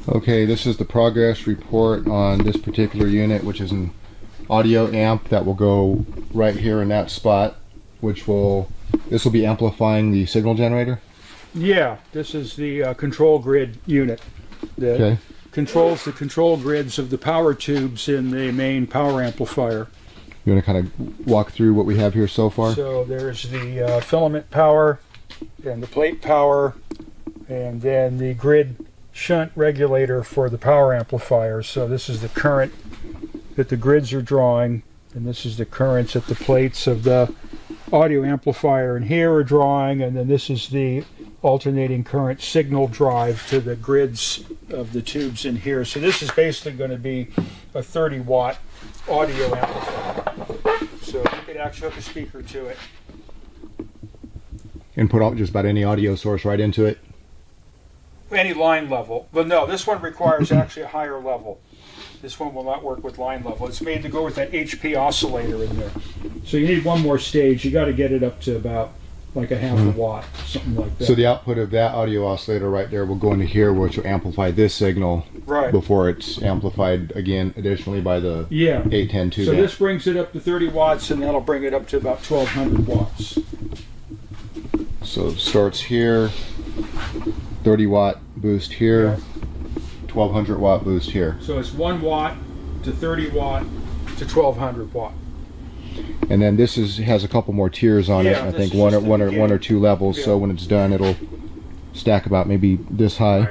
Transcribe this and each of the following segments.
Okay, this is the progress report on this particular unit, which is an audio amp that will go right here in that spot, this will be amplifying the signal generator. Yeah, this is the control grid unit that controls the control grids of the power tubes in the main power amplifier. You want to kind of walk through what we have here so far? So there's the filament power and the plate power, and then the grid shunt regulator for the power amplifier. So this is the current that the grids are drawing, and this is the currents that the plates of the audio amplifier in here are drawing, and then this is the alternating current signal drive to the grids of the tubes in here. So this is basically going to be a 30-watt audio amplifier. So you could actually hook a speaker to it. And put just about any audio source right into it? Any line level. But no, this one requires actually a higher level. This one will not work with line level. It's made to go with that HP oscillator in there. So you need one more stage. You got to get it up to about like a half a watt, something like that. So the output of that audio oscillator right there will go into here, which will amplify this signal before it's amplified again additionally by the 810 tube. So this brings it up to 30 watts, and that'll bring it up to about 1200 watts. So it starts here, 30 watt boost here, 1200 watt boost here. So it's 1 watt to 30 watt to 1200 watt. And then this has a couple more tiers on it. I think one or two levels. So when it's done, it'll stack about maybe this high,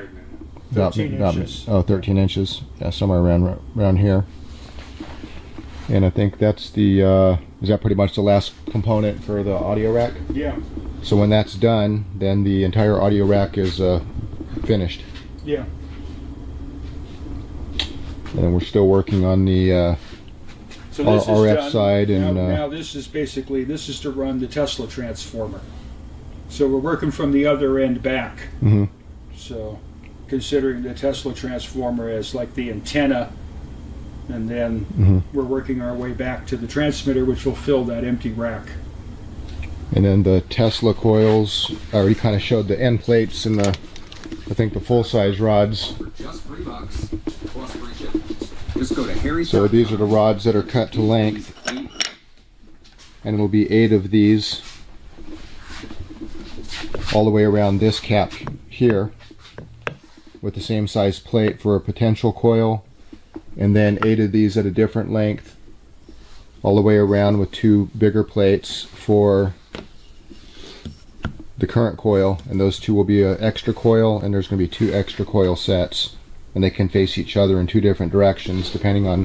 13 inches. 13 inches, yeah, somewhere around here. And I think that's is that pretty much the last component for the audio rack? Yeah. So when that's done, then the entire audio rack is finished. Yeah. And we're still working on the so this RF side. And now this is to run the Tesla transformer. So we're working from the other end back. Mm-hmm. So considering the Tesla transformer as like the antenna, and then we're working our way back to the transmitter, which will fill that empty rack. And then the Tesla coils, I already kind of showed the end plates and I think the full-size rods. For just $3 plus free shipping. Just go to Harry's. So these are the rods that are cut to length, and it'll be 8 of these all the way around this cap here with the same size plate for a potential coil, and then 8 of these at a different length all the way around with 2 bigger plates for the current coil, and those 2 will be an extra coil, and there's going to be 2 extra coil sets, and they can face each other in 2 different directions depending on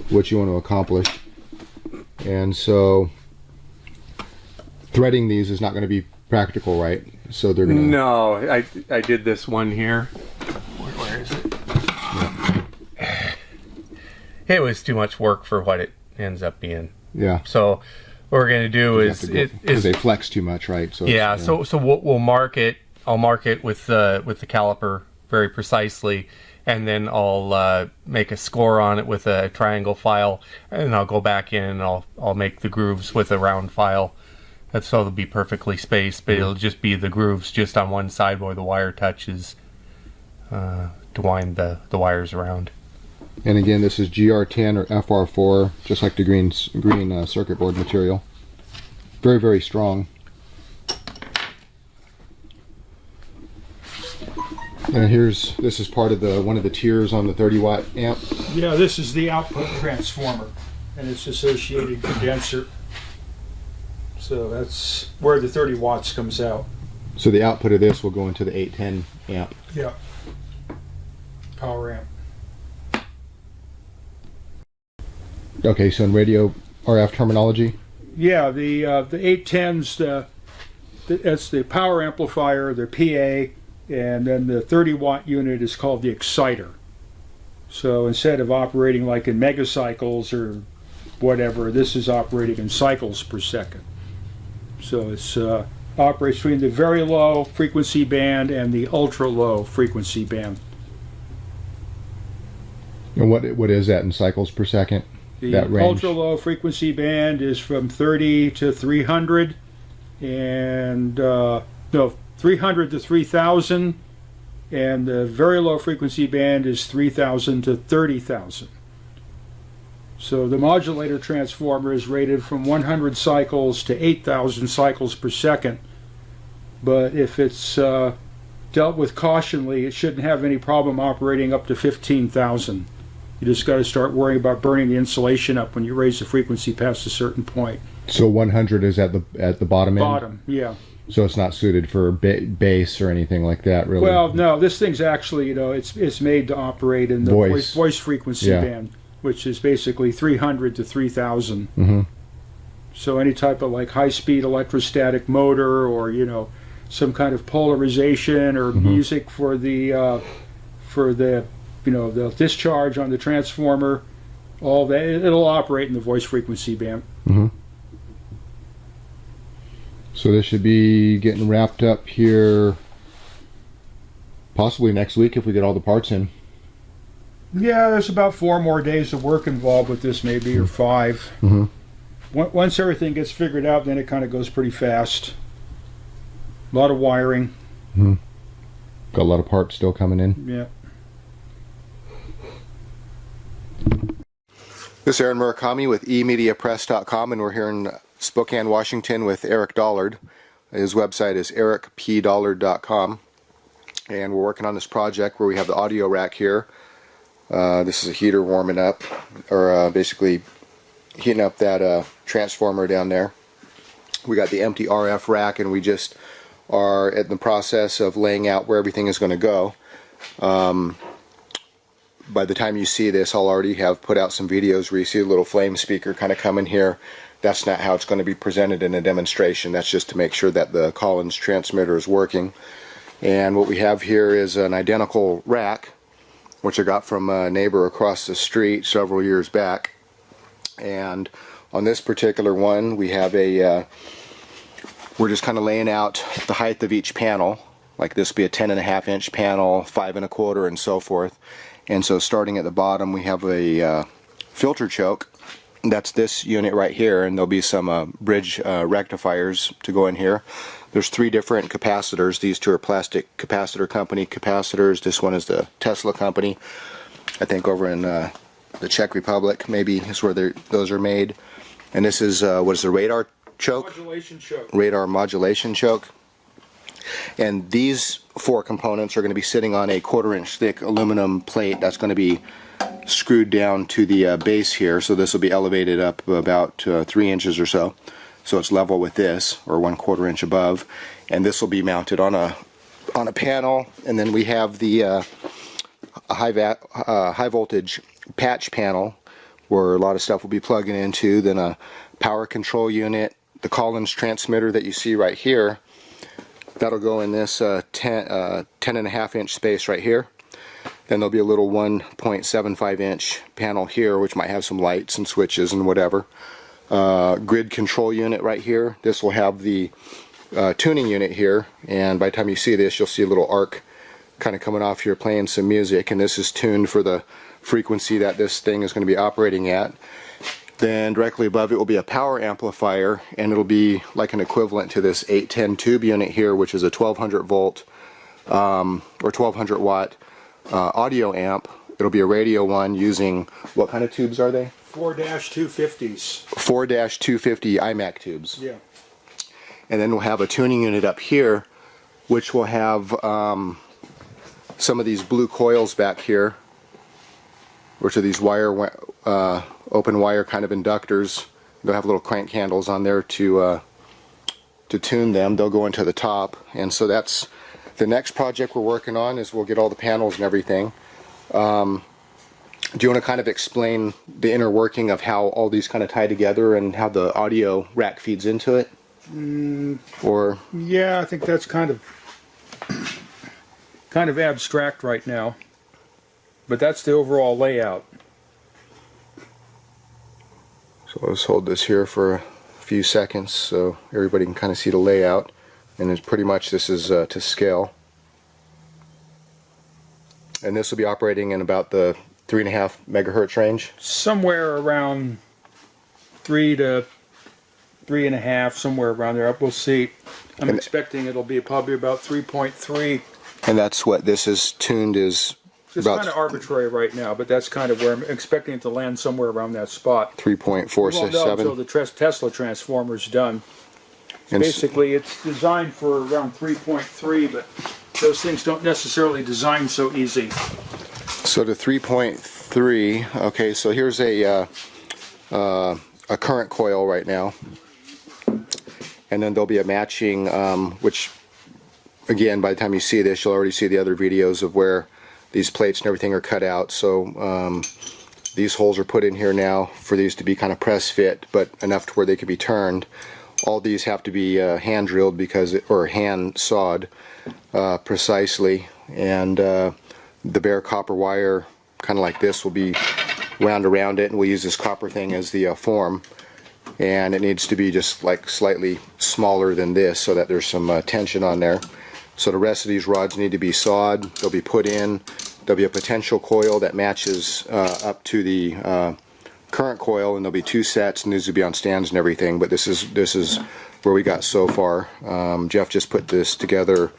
what you want to accomplish. And so threading these is not going to be practical, right? So they're going to... No, I did this one here. Where is it? It was too much work for what it ends up being. Yeah. So what we're going to do is they flex too much, right? So yeah. So we'll mark it. I'll mark it with the caliper very precisely, and then I'll make a score on it with a triangle file, and I'll go back in and I'll make the grooves with a round file. That's so they'll be perfectly spaced, but it'll just be the grooves just on one side where the wire touches to wind the wires around. And again, this is GR10 or FR4, just like the green circuit board material. Very, very strong. And this is part of one of the tiers on the 30-watt amp. Yeah, this is the output transformer and its associated condenser. So that's where the 30 watts comes out. So the output of this will go into the 810 amp. Yeah. Power amp. Okay, so in radio RF terminology? Yeah, the 810s, that's the power amplifier, the PA, and then the 30-watt unit is called the exciter. So instead of operating like in megacycles or whatever, this is operating in cycles per second. So it's operates between the very low frequency band and the ultra low frequency band. And what is that in cycles per second? The ultra low frequency band is from 30 to 300, and 300 to 3000, and the very low frequency band is 3,000 to 30,000. So the modulator transformer is rated from 100 cycles to 8,000 cycles per second. But if it's dealt with cautionly, it shouldn't have any problem operating up to 15,000. You just got to start worrying about burning the insulation up when you raise the frequency past a certain point. So 100 is at the bottom end? Bottom, yeah. So it's not suited for bass or anything like that, really? Well, no, this thing's actually, it's made to operate in the voice frequency band, which is basically 300 to 3,000. Mm-hmm. So any type of like high-speed electrostatic motor, or some kind of polarization or music for the the discharge on the transformer, all that, it'll operate in the voice frequency band. Mm-hmm. So this should be getting wrapped up here possibly next week if we get all the parts in. Yeah, there's about 4 more days of work involved with this, maybe, or 5. Mm-hmm. Once everything gets figured out, then it kind of goes pretty fast. A lot of wiring. Mm-hmm. Got a lot of parts still coming in. Yeah. This is Aaron Murakami with eMediaPress.com, and we're here in Spokane, Washington with Eric Dollard. His website is ericpdollard.com, and we're working on this project where we have the audio rack here. This is a heater warming up, or basically heating up that transformer down there. We got the empty RF rack, and we just are in the process of laying out where everything is going to go. By the time you see this, I'll already have put out some videos where you see a little flame speaker kind of coming here. That's not how it's going to be presented in a demonstration. That's just to make sure that the Collins transmitter is working. And what we have here is an identical rack, which I got from a neighbor across the street several years back. And on this particular one, we have we're just kind of laying out the height of each panel. Like this would be a 10.5 inch panel, 5 1/4, and so forth. And so starting at the bottom, we have a filter choke. That's this unit right here, and there'll be some bridge rectifiers to go in here. There's 3 different capacitors. These 2 are Plastic Capacitor Company capacitors. This one is the Tesla company. I think over in the Czech Republic, maybe, is where those are made. And this is, what is the radar choke? Modulation choke. Radar modulation choke. And these 4 components are going to be sitting on a 1/4 inch thick aluminum plate that's going to be screwed down to the base here. So this will be elevated up about 3 inches or so. So it's level with this, or 1/4 inch above. And this will be mounted on a panel. And then we have the high voltage patch panel, where a lot of stuff will be plugging into. Then a power control unit, the Collins transmitter that you see right here. That'll go in this 10.5 inch space right here. Then there'll be a little 1.75 inch panel here, which might have some lights and switches and whatever. Grid control unit right here. This will have the tuning unit here, and by the time you see this, you'll see a little arc kind of coming off here playing some music, and this is tuned for the frequency that this thing is going to be operating at. Then directly above it will be a power amplifier, and it'll be like an equivalent to this 810 tube unit here, which is a 1200 volt or 1200 watt audio amp. It'll be a radio one using, what kind of tubes are they? 4-250s. 4-250 iMac tubes. Yeah. And then we'll have a tuning unit up here, which will have some of these blue coils back here, which are these open wire kind of inductors. They'll have little crank handles on there to tune them. They'll go into the top, and so that's the next project we're working on. Is we'll get all the panels and everything. Do you want to kind of explain the inner working of how all these kind of tie together and how the audio rack feeds into it? Or yeah, I think that's kind of abstract right now, but that's the overall layout. so let's hold this here for a few seconds so everybody can kind of see the layout. And it's pretty much, this is to scale. And this will be operating in about the 3.5 megahertz range. Somewhere around 3 to 3.5, somewhere around there. We'll see. I'm expecting it'll be probably about 3.3 And that's what this is tuned is It's about kind of arbitrary right now, but that's kind of where I'm expecting it to land, somewhere around that spot. 3.467. We won't know until the Tesla transformer's done. And Basically, it's designed for around 3.3, but those things don't necessarily design so easy. so to 3.3. Okay, so here's a current coil right now, and then there'll be a matching, which again, by the time you see this, you'll already see the other videos of where these plates and everything are cut out. So these holes are put in here now for these to be kind of press fit, but enough to where they can be turned. All these have to be hand drilled or hand sawed precisely, and the bare copper wire, kind of like this, will be wound around it, and we'll use this copper thing as the form. And it needs to be just like slightly smaller than this so that there's some tension on there. So the rest of these rods need to be sawed. They'll be put in. There'll be a potential coil that matches up to the current coil, and there'll be two sets, and these will be on stands and everything. But this is where we got so far. Jeff just put this together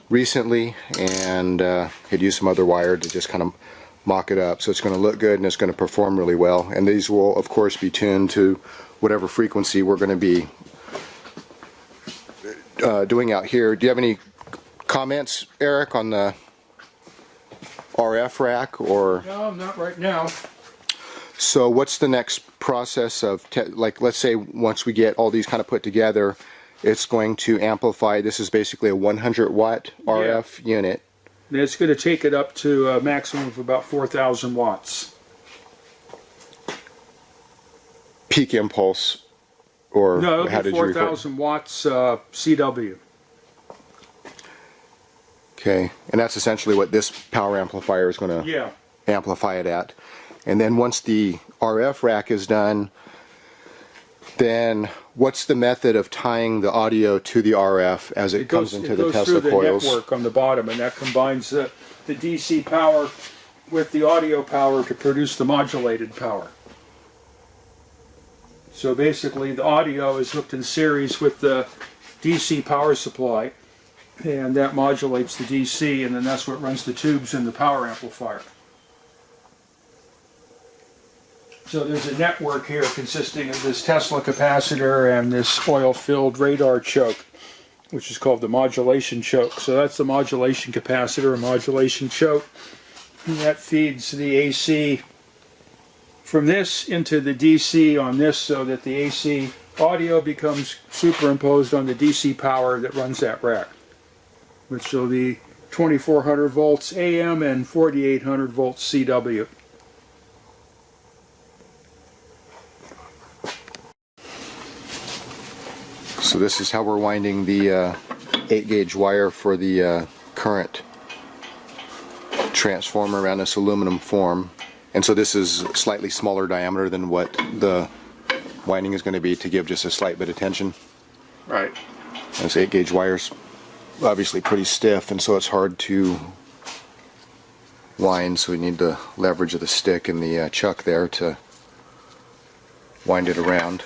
recently, and had used some other wire to just kind of mock it up. So it's going to look good and it's going to perform really well. And these will, of course, be tuned to whatever frequency we're going to be doing out here. Do you have any comments, Eric, on the RF rack? Or No, not right now. so what's the next process of like, let's say once we get all these kind of put together, it's going to amplify. This is basically a 100 watt RF unit. And it's going to take it up to a maximum of about 4,000 watts. Peak impulse, or No, how it'll be did you refer? 4,000 watts CW. Okay, and that's essentially what this power amplifier is going to Yeah. amplify it at. And then once the RF rack is done, then what's the method of tying the audio to the RF as it comes into the Tesla through coils? the network on the bottom, and that combines the DC power with the audio power to produce the modulated power. So basically, the audio is hooked in series with the DC power supply, and that modulates the DC, and then that's what runs the tubes in the power amplifier. So there's a network here consisting of this Tesla capacitor and this oil-filled radar choke, which is called the modulation choke. So that's the modulation capacitor and modulation choke. And that feeds the AC from this into the DC on this, so that the AC audio becomes superimposed on the DC power that runs that rack, which will be 2400 volts AM and 4800 volts CW. So this is how we're winding the 8-gauge wire for the current transformer around this aluminum form. And so this is slightly smaller diameter than what the winding is going to be, to give just a slight bit of tension. Right. This 8-gauge wire's obviously pretty stiff, and so it's hard to wind, so we need the leverage of the stick and the chuck there to wind it around.